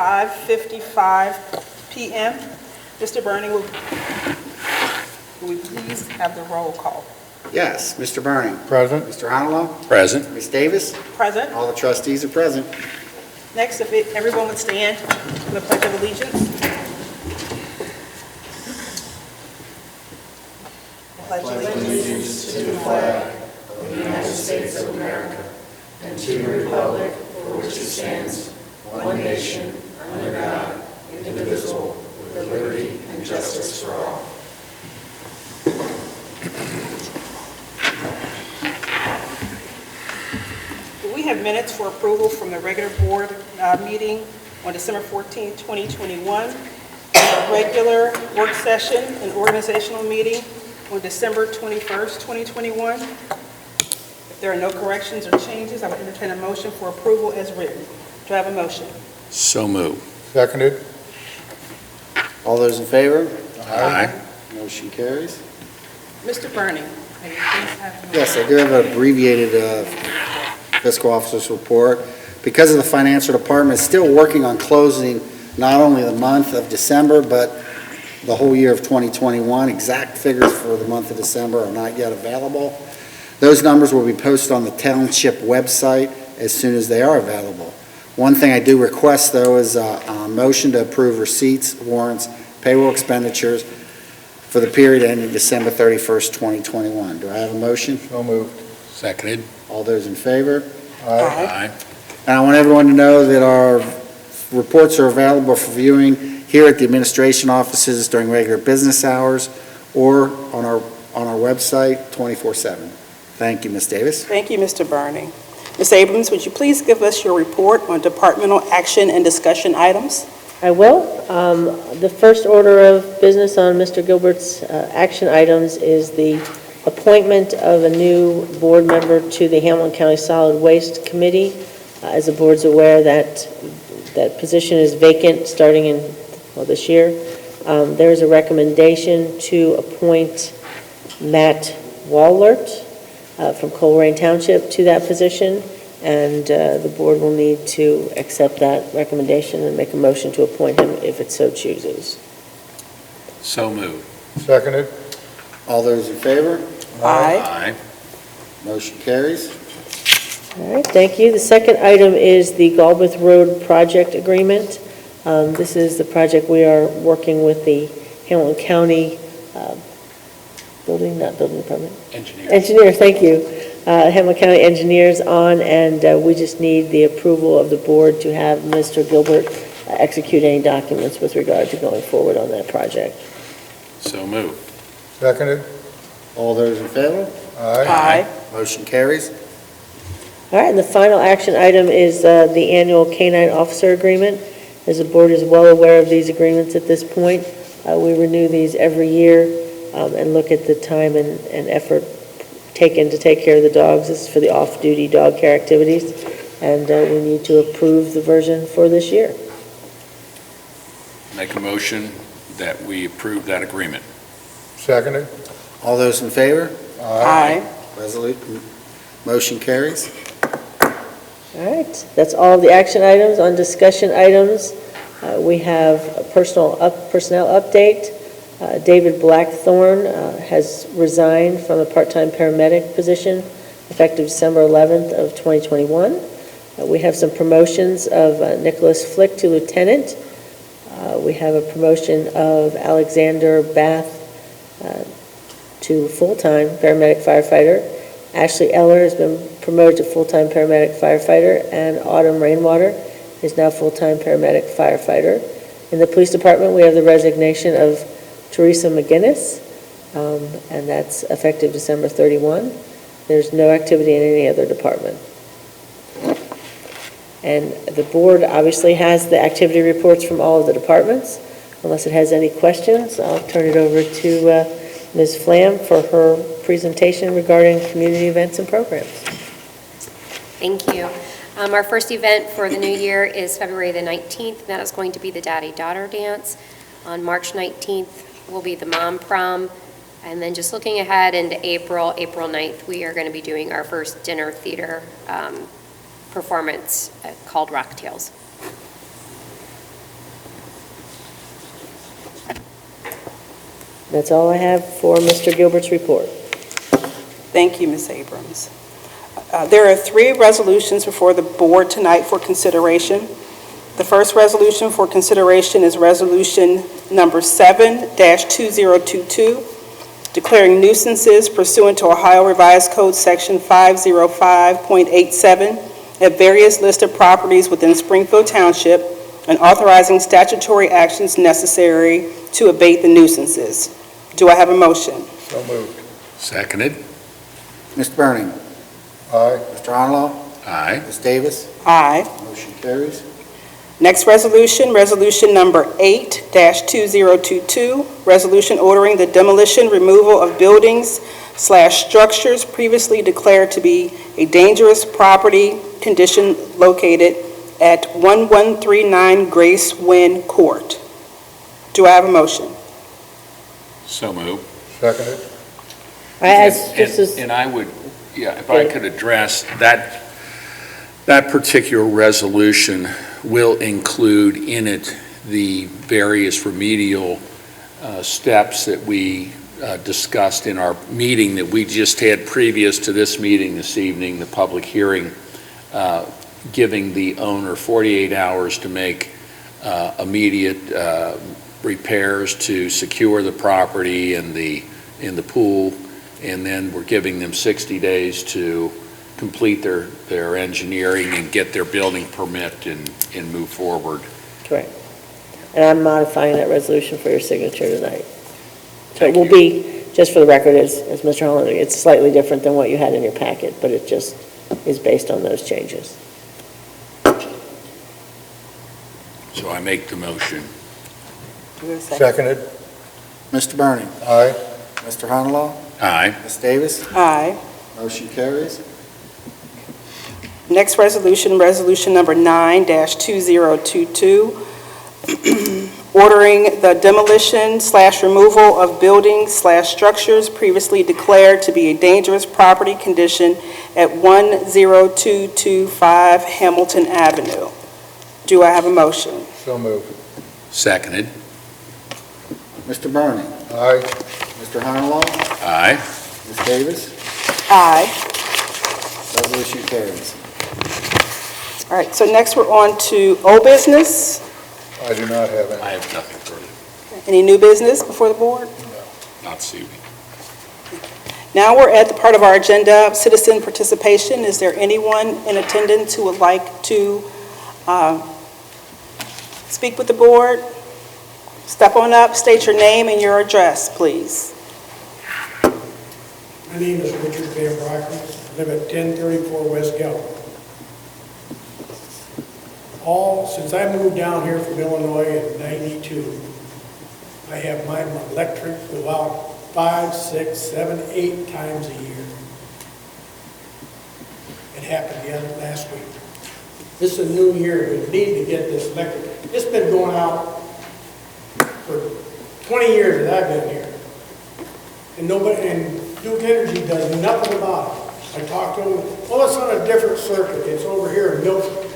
5:55 p.m. Mr. Burning, will we please have the roll call? Yes, Mr. Burning. Present. Mr. Honolo. Present. Ms. Davis. Present. All the trustees are present. Next, if everyone would stand for the Pledge of Allegiance. Pledge allegiance to the flag of the United States of America and to the republic for which it stands, one nation, under God, indivisible, with liberty and justice for all. We have minutes for approval from the regular board meeting on December 14, 2021, and a regular work session and organizational meeting on December 21st, 2021. If there are no corrections or changes, I would entertain a motion for approval as written. Do I have a motion? So moved. Seconded. All those in favor? Aye. Motion carries. Mr. Burning, may you please have the motion? Yes, I do have an abbreviated fiscal officer's report. Because of the financial department is still working on closing not only the month of December, but the whole year of 2021. Exact figures for the month of December are not yet available. Those numbers will be posted on the Township website as soon as they are available. One thing I do request, though, is a motion to approve receipts, warrants, payroll expenditures for the period ending December 31st, 2021. Do I have a motion? So moved. Seconded. All those in favor? Aye. And I want everyone to know that our reports are available for viewing here at the administration offices during regular business hours or on our website 24/7. Thank you, Ms. Davis. Thank you, Mr. Burning. Ms. Abrams, would you please give us your report on departmental action and discussion items? I will. The first order of business on Mr. Gilbert's action items is the appointment of a new board member to the Hamilton County Solid Waste Committee. As the board's aware, that position is vacant starting in this year. There is a recommendation to appoint Matt Wallert from Coleraine Township to that position, and the board will need to accept that recommendation and make a motion to appoint him if it so chooses. So moved. Seconded. All those in favor? Aye. Motion carries. All right, thank you. The second item is the Galbraith Road project agreement. This is the project we are working with the Hamilton County building department. Engineer, thank you. Hamilton County engineers on, and we just need the approval of the board to have Mr. Gilbert execute any documents with regard to going forward on that project. So moved. Seconded. All those in favor? Aye. Motion carries. All right, and the final action item is the annual K-9 officer agreement. As the board is well aware of these agreements at this point, we renew these every year and look at the time and effort taken to take care of the dogs. This is for the off-duty dog care activities, and we need to approve the version for this year. Make a motion that we approve that agreement. Seconded. All those in favor? Aye. Motion carries. All right, that's all of the action items. On discussion items, we have a personnel update. David Blackthorne has resigned from a part-time paramedic position effective December 11th of 2021. We have some promotions of Nicholas Flick to lieutenant. We have a promotion of Alexander Bath to full-time paramedic firefighter. Ashley Eller has been promoted to full-time paramedic firefighter, and Autumn Rainwater is now full-time paramedic firefighter. In the police department, we have the resignation of Teresa McGinnis, and that's effective December 31. There's no activity in any other department. And the board obviously has the activity reports from all of the departments. Unless it has any questions, I'll turn it over to Ms. Flam for her presentation regarding community events and programs. Thank you. Our first event for the new year is February the 19th. That is going to be the Daddy-Daughter Dance. On March 19th will be the Mom Prom. And then just looking ahead into April 9th, we are going to be doing our first dinner theater performance called Rock Tales. That's all I have for Mr. Gilbert's report. Thank you, Ms. Abrams. There are 3 resolutions before the board tonight for consideration. The first resolution for consideration is Resolution Number 7-2022, declaring nuisances pursuant to Ohio Revised Code Section 505.87 at various listed properties within Springfield Township and authorizing statutory actions necessary to abate the nuisances. Do I have a motion? So moved. Seconded. Mr. Burning. Aye. Mr. Honolo. Aye. Ms. Davis. Aye. Motion carries. Next resolution, Resolution Number 8-2022, resolution ordering the demolition, removal of buildings/structures previously declared to be a dangerous property condition located at 1139 Grace Wynn Court. Do I have a motion? So moved. Seconded. And I would, if I could address, that particular resolution will include in it the various remedial steps that we discussed in our meeting that we just had previous to this meeting this evening, the public hearing, giving the owner 48 hours to make immediate repairs to secure the property and the pool, and then we're giving them 60 days to complete their engineering and get their building permit and move forward. Correct. And I'm modifying that resolution for your signature tonight. So Thank it will you. be, just for the record, as Mr. Holland, it's slightly different than what you had in your packet, but it just is based on those changes. So I make the motion. Do we have a second? Seconded. Mr. Burning. Aye. Mr. Honolo. Aye. Ms. Davis. Aye. Motion carries. Next resolution, Resolution Number 9-2022, ordering the demolition/removal of buildings/structures previously declared to be a dangerous property condition at 10225 Hamilton Avenue. Do I have a motion? So moved. Seconded. Mr. Burning. Aye. Mr. Honolo. Aye. Ms. Davis. Aye. Resolution carries. All right, so next we're on to old business. I do not have I any. have nothing further. Any new business before the board? Not this evening. Now we're at the part of our agenda, citizen participation. Is there anyone in attendance who would like to speak with the board? Step on up, state your name and your address, please. My name is Richard Van Brockman. I live at 1034 West Gallup. Since I moved down here from Illinois in '92, I have my electric go out 5, 6, 7, 8 times a year. It happened last week. This is a new year. We need to get this electric. It's been going out for 20 years that I've been here. And Duke Energy does nothing about it. I talked to them, well, it's on a different circuit. It's over here in Milford.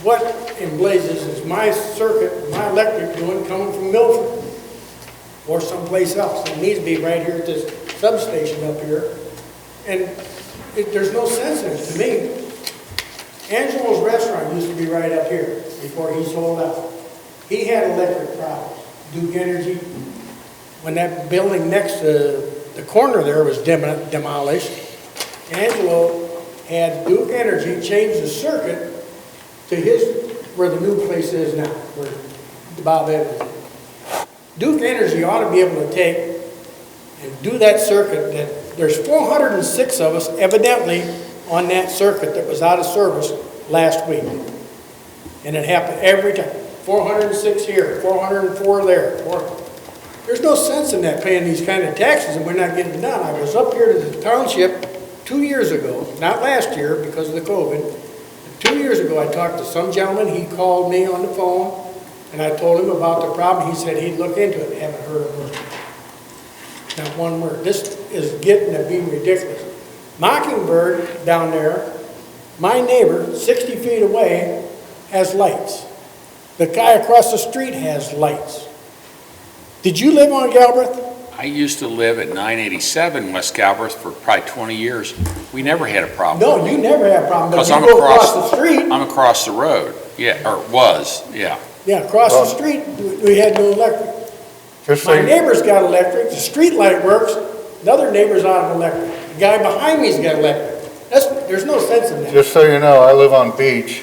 What in blazes is my circuit, my electric doing coming from Milford or someplace else? It needs to be right here at this substation up here. And there's no sense in it to me. Angelo's restaurant used to be right up here before he sold out. He had electric problems. Duke Energy, when that building next to the corner there was demolished, Angelo had Duke Energy change the circuit to where the new place is now, where Bob Evans is. Duke Energy ought to be able to take and do that circuit. There's 406 of us evidently on that circuit that was out of service last week. And it happened every time. 406 here, 404 there. There's no sense in that, paying these kind of taxes and we're not getting it done. I was up here to the township 2 years ago, not last year because of the COVID. 2 years ago, I talked to some gentleman. He called me on the phone, and I told him about the problem. He said he'd look into it. Haven't heard a word. Not one word. This is getting to be ridiculous. Mockingbird down there, my neighbor, 60 feet away, has lights. The guy across the street has lights. Did you live on Galbraith? I used to live at 987 West Galbraith for probably 20 years. We never had a problem. No, you never have a problem, but Because you I'm go across, across the street, I'm across the road, yeah, or was, yeah. yeah, across the street, we had no electric. Just so My you, neighbor's got electric, the street light works, the other neighbor's out of electric. The guy behind me's got electric. There's no sense in that. just so you know, I live on Beach,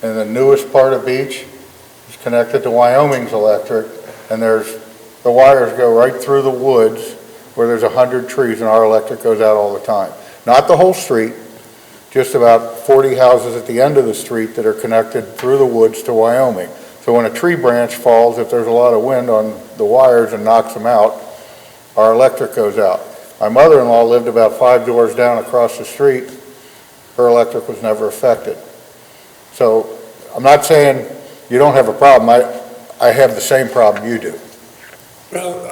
and the newest part of Beach is connected to Wyoming's electric, and the wires go right through the woods where there's 100 trees, and our electric goes out all the time. Not the whole street, just about 40 houses at the end of the street that are connected through the woods to Wyoming. So when a tree branch falls, if there's a lot of wind on the wires and knocks them out, our electric goes out. My mother-in-law lived about 5 doors down across the street. Her electric was never affected. So I'm not saying you don't have a problem. I have the same problem you do. Well,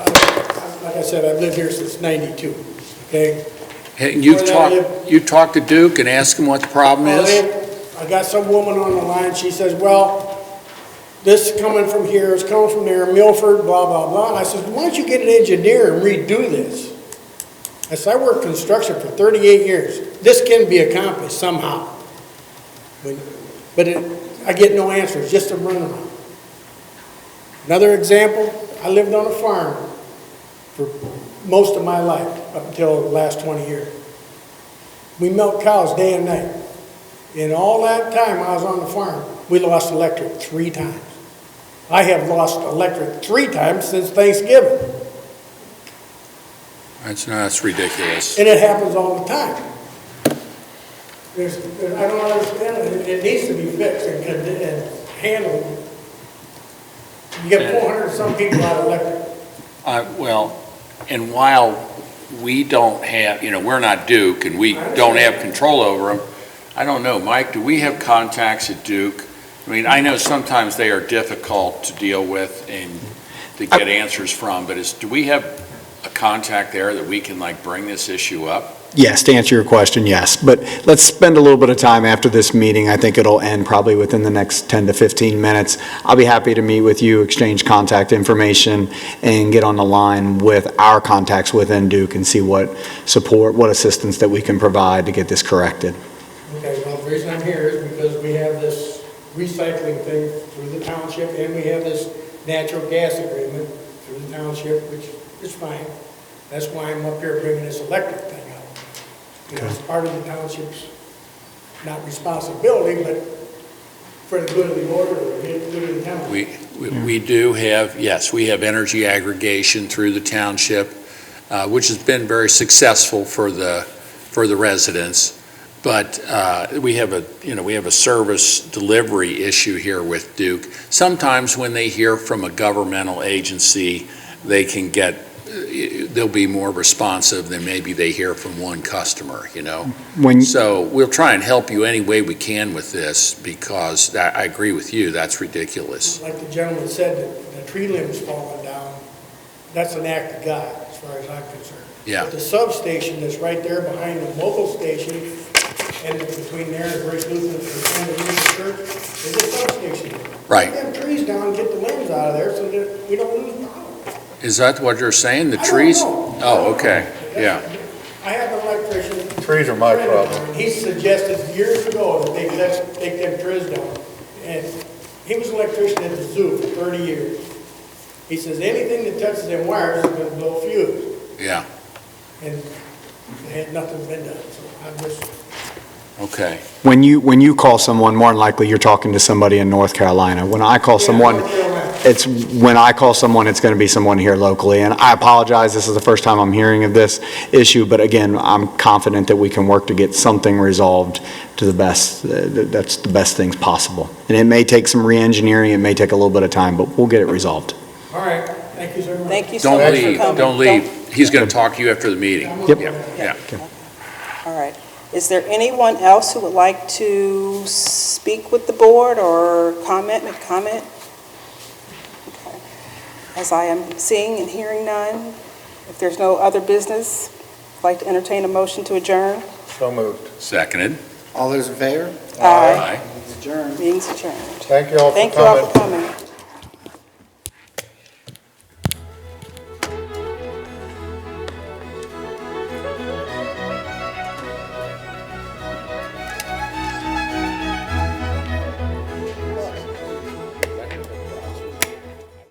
like I said, I've lived here since '92, okay? And you talked to Duke and asked him what the problem is? I got some woman on the line, she says, well, this is coming from here, it's coming from there, Milford, blah, blah, blah. And I said, why don't you get an engineer and redo this? I said, I worked construction for 38 years. This can be accomplished somehow. But I get no answers, just a runaround. Another example, I lived on a farm for most of my life, up until the last 20 years. We milked cows day and night. In all that time I was on the farm, we lost electric 3 times. I have lost electric 3 times since Thanksgiving. That's ridiculous. And it happens all the time. I don't understand it. It needs to be fixed and handled. You get 400 and some people out of electric. Well, and while we don't have, we're not Duke and we don't have control over them, I don't know, Mike, do we have contacts at Duke? I mean, I know sometimes they are difficult to deal with and to get answers from, but do we have a contact there that we can bring this issue up? Yes, to answer your question, yes. But let's spend a little bit of time after this meeting. I think it'll end probably within the next 10 to 15 minutes. I'll be happy to meet with you, exchange contact information, and get on the line with our contacts within Duke and see what support, what assistance that we can provide to get this corrected. Okay, well, the reason I'm here is because we have this recycling thing through the township, and we have this natural gas agreement through the township, which is fine. That's why I'm up here bringing this electric thing out. It's part of the township's, not responsibility, but for the good of the order, or the good of the town. We do have, yes, we have energy aggregation through the township, which has been very successful for the residents. But we have a service delivery issue here with Duke. Sometimes when they hear from a governmental agency, they'll be more responsive than maybe they hear from one customer, So we'll try and help you any way we can with this, because I agree with you, that's ridiculous. Like the gentleman said, the tree limbs falling down, that's an act of God, as far as I'm concerned. Yeah. But the substation that's right there behind the local station, and between there and Grace Lutheran and the Church, there's a substation. Right. Get them trees down, get the limbs out of there so that we don't lose power. Is that what you're saying, the I don't trees? know. Oh, okay, yeah. I have an electrician. Trees are my friend of problem. mine. He suggested years ago that they take them trees down. And he was an electrician at the zoo for 30 years. He says anything that touches them wires is going to blow a fuse. Yeah, And nothing's been done, so I'm just. okay. When you call someone, more than likely you're talking to somebody in North Carolina. When I call someone, it's going to be someone here locally. And I apologize, this is the first time I'm hearing of this issue, but again, I'm confident that we can work to get something resolved to the best, that's the best things possible. And it may take some re-engineering, it may take a little bit of time, but we'll get it resolved. All right, thank you so much. Thank you so much for coming. Don't leave. He's going to talk to you after the meeting. Yep. Yeah. All right. Is there anyone else who would like to speak with the board or make a comment? Okay. As I am seeing and hearing none, if there's no other business, I'd like to entertain a motion to adjourn. So moved. Seconded. All those in favor? Aye. Meeting's adjourned. Meeting's adjourned. Thank you all for coming. Thank you all for coming.